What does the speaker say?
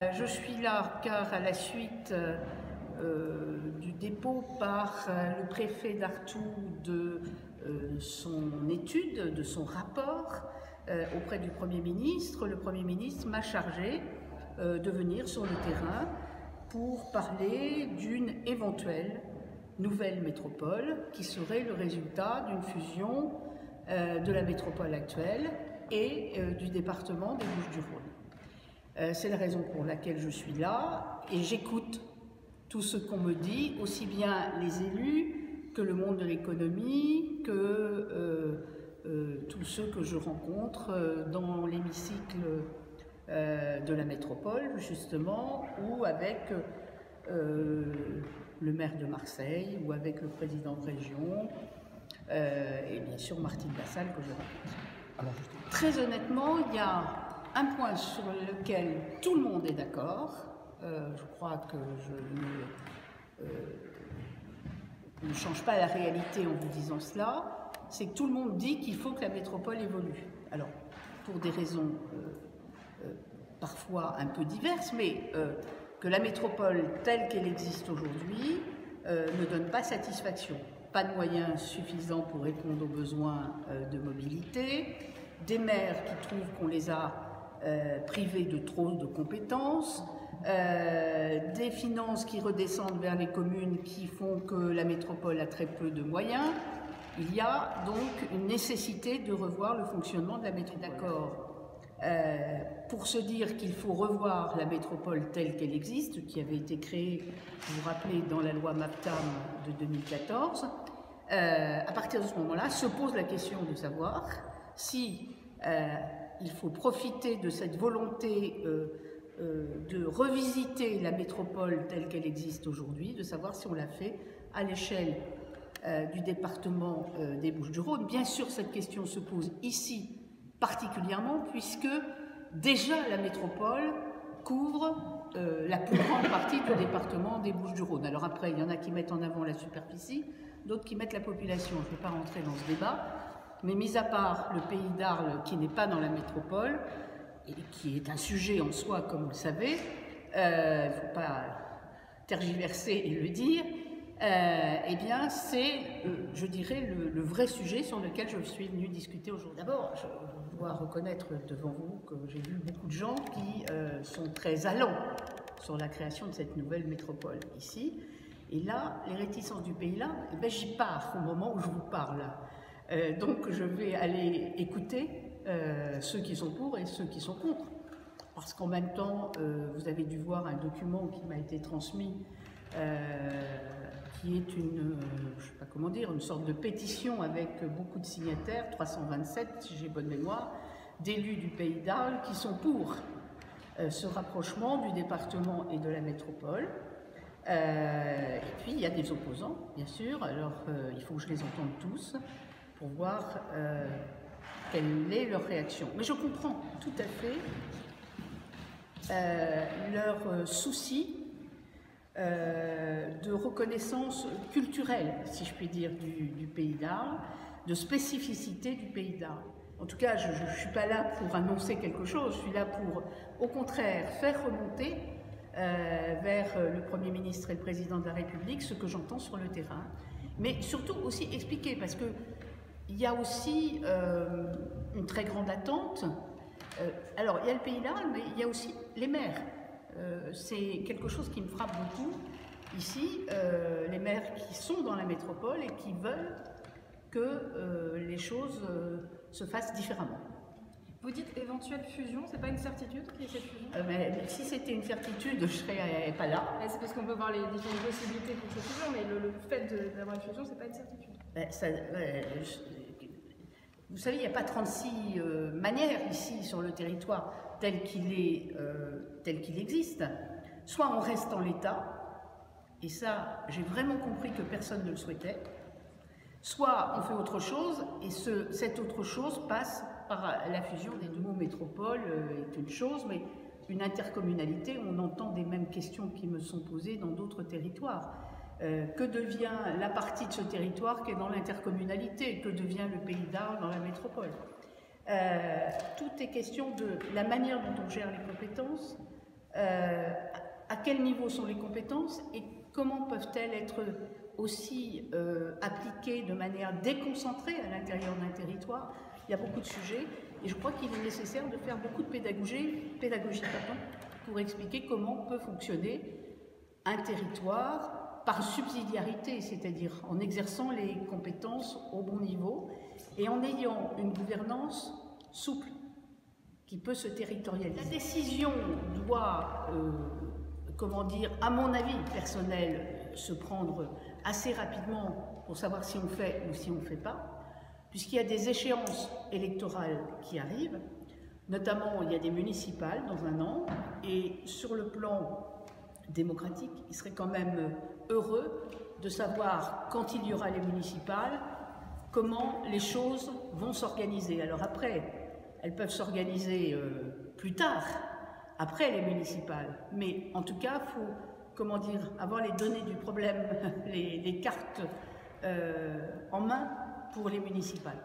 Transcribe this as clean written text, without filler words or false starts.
Je suis là car à la suite du dépôt par le préfet d'Artoux de son étude, de son rapport auprès du Premier ministre, le Premier ministre m'a chargé de venir sur le terrain pour parler d'une éventuelle nouvelle métropole qui serait le résultat d'une fusion de la métropole actuelle et du département des Bouches-du-Rhône. C'est la raison pour laquelle je suis là et j'écoute tout ce qu'on me dit, aussi bien les élus que le monde de l'économie, que tous ceux que je rencontre dans l'hémicycle de la métropole, justement, ou avec le maire de Marseille, ou avec le président de région, et bien sûr Martine Vassal que je rencontre. Très honnêtement, il y a un point sur lequel tout le monde est d'accord, je crois que je ne change pas la réalité en vous disant cela, c'est que tout le monde dit qu'il faut que la métropole évolue. Alors, pour des raisons parfois un peu diverses, mais que la métropole telle qu'elle existe aujourd'hui ne donne pas satisfaction. Pas de moyens suffisants pour répondre aux besoins de mobilité, des maires qui trouvent qu'on les a privés de trop de compétences, des finances qui redescendent vers les communes qui font que la métropole a très peu de moyens. Il y a donc une nécessité de revoir le fonctionnement de la métropole. D'accord. Pour se dire qu'il faut revoir la métropole telle qu'elle existe, qui avait été créée, vous vous rappelez, dans la loi MAPTAM de 2014, à partir de ce moment-là, se pose la question de savoir si il faut profiter de cette volonté de revisiter la métropole telle qu'elle existe aujourd'hui, de savoir si on l'a fait à l'échelle du département des Bouches-du-Rhône. Bien sûr, cette question se pose ici particulièrement puisque déjà la métropole couvre la plus grande partie du département des Bouches-du-Rhône. Alors après, il y en a qui mettent en avant la superficie, d'autres qui mettent la population. Je ne vais pas rentrer dans ce débat, mais mis à part le pays d'Arles qui n'est pas dans la métropole, et qui est un sujet en soi, comme vous le savez, il ne faut pas tergiverser et le dire, eh bien c'est, je dirais, le vrai sujet sur lequel je suis venue discuter aujourd'hui. D'abord, je dois reconnaître devant vous que j'ai vu beaucoup de gens qui sont très allants sur la création de cette nouvelle métropole ici. Et là, les réticences du pays là, eh bien, j'y pars au moment où je vous parle. Donc je vais aller écouter ceux qui sont pour et ceux qui sont contre. Parce qu'en même temps, vous avez dû voir un document qui m'a été transmis, qui est une, je ne sais pas comment dire, une sorte de pétition avec beaucoup de signataires, 327 si j'ai bonne mémoire, d'élus du pays d'Arles qui sont pour ce rapprochement du département et de la métropole. Et puis il y a des opposants, bien sûr, alors il faut que je les entende tous pour voir quelle est leur réaction. Mais je comprends tout à fait leur souci de reconnaissance culturelle, si je puis dire, du pays d'Arles, de spécificité du pays d'Arles. En tout cas, je ne suis pas là pour annoncer quelque chose, je suis là pour, au contraire, faire remonter vers le Premier ministre et le Président de la République ce que j'entends sur le terrain, mais surtout aussi expliquer, parce que il y a aussi une très grande attente. Alors, il y a le pays d'Arles, mais il y a aussi les maires. C'est quelque chose qui me frappe beaucoup. Ici, les maires qui sont dans la métropole et qui veulent que les choses se fassent différemment. Vous dites éventuelle fusion, c'est pas une certitude qu'il y ait cette fusion mais si c'était une certitude, je ne serais pas là. C'est parce qu'on peut voir les différentes possibilités pour cette fusion, mais le fait d'avoir une fusion, c'est pas une certitude. Vous savez, il n'y a pas 36 manières ici sur le territoire tel qu'il existe. Soit on reste en l'état, et ça, j'ai vraiment compris que personne ne le souhaitait. Soit on fait autre chose, et cette autre chose passe par la fusion des deux mots. Métropole est une chose, mais une intercommunalité, on entend des mêmes questions qui me sont posées dans d'autres territoires. Que devient la partie de ce territoire qui est dans l'intercommunalité? Que devient le pays d'Arles dans la métropole? Tout est question de la manière dont on gère les compétences, à quel niveau sont les compétences et comment peuvent-elles être aussi appliquées de manière déconcentrée à l'intérieur d'un territoire. Il y a beaucoup de sujets et je crois qu'il est nécessaire de faire beaucoup de pédagogie pour expliquer comment peut fonctionner un territoire par subsidiarité, c'est-à-dire en exerçant les compétences au bon niveau et en ayant une gouvernance souple qui peut se territorialiser. La décision doit, comment dire, à mon avis personnel, se prendre assez rapidement pour savoir si on fait ou si on ne fait pas, puisqu'il y a des échéances électorales qui arrivent, notamment il y a des municipales dans un an, et sur le plan démocratique, il serait quand même heureux de savoir, quand il y aura les municipales, comment les choses vont s'organiser. Alors après, elles peuvent s'organiser plus tard, après les municipales, mais en tout cas, il faut, comment dire, avoir les données du problème, les cartes en main pour les municipales.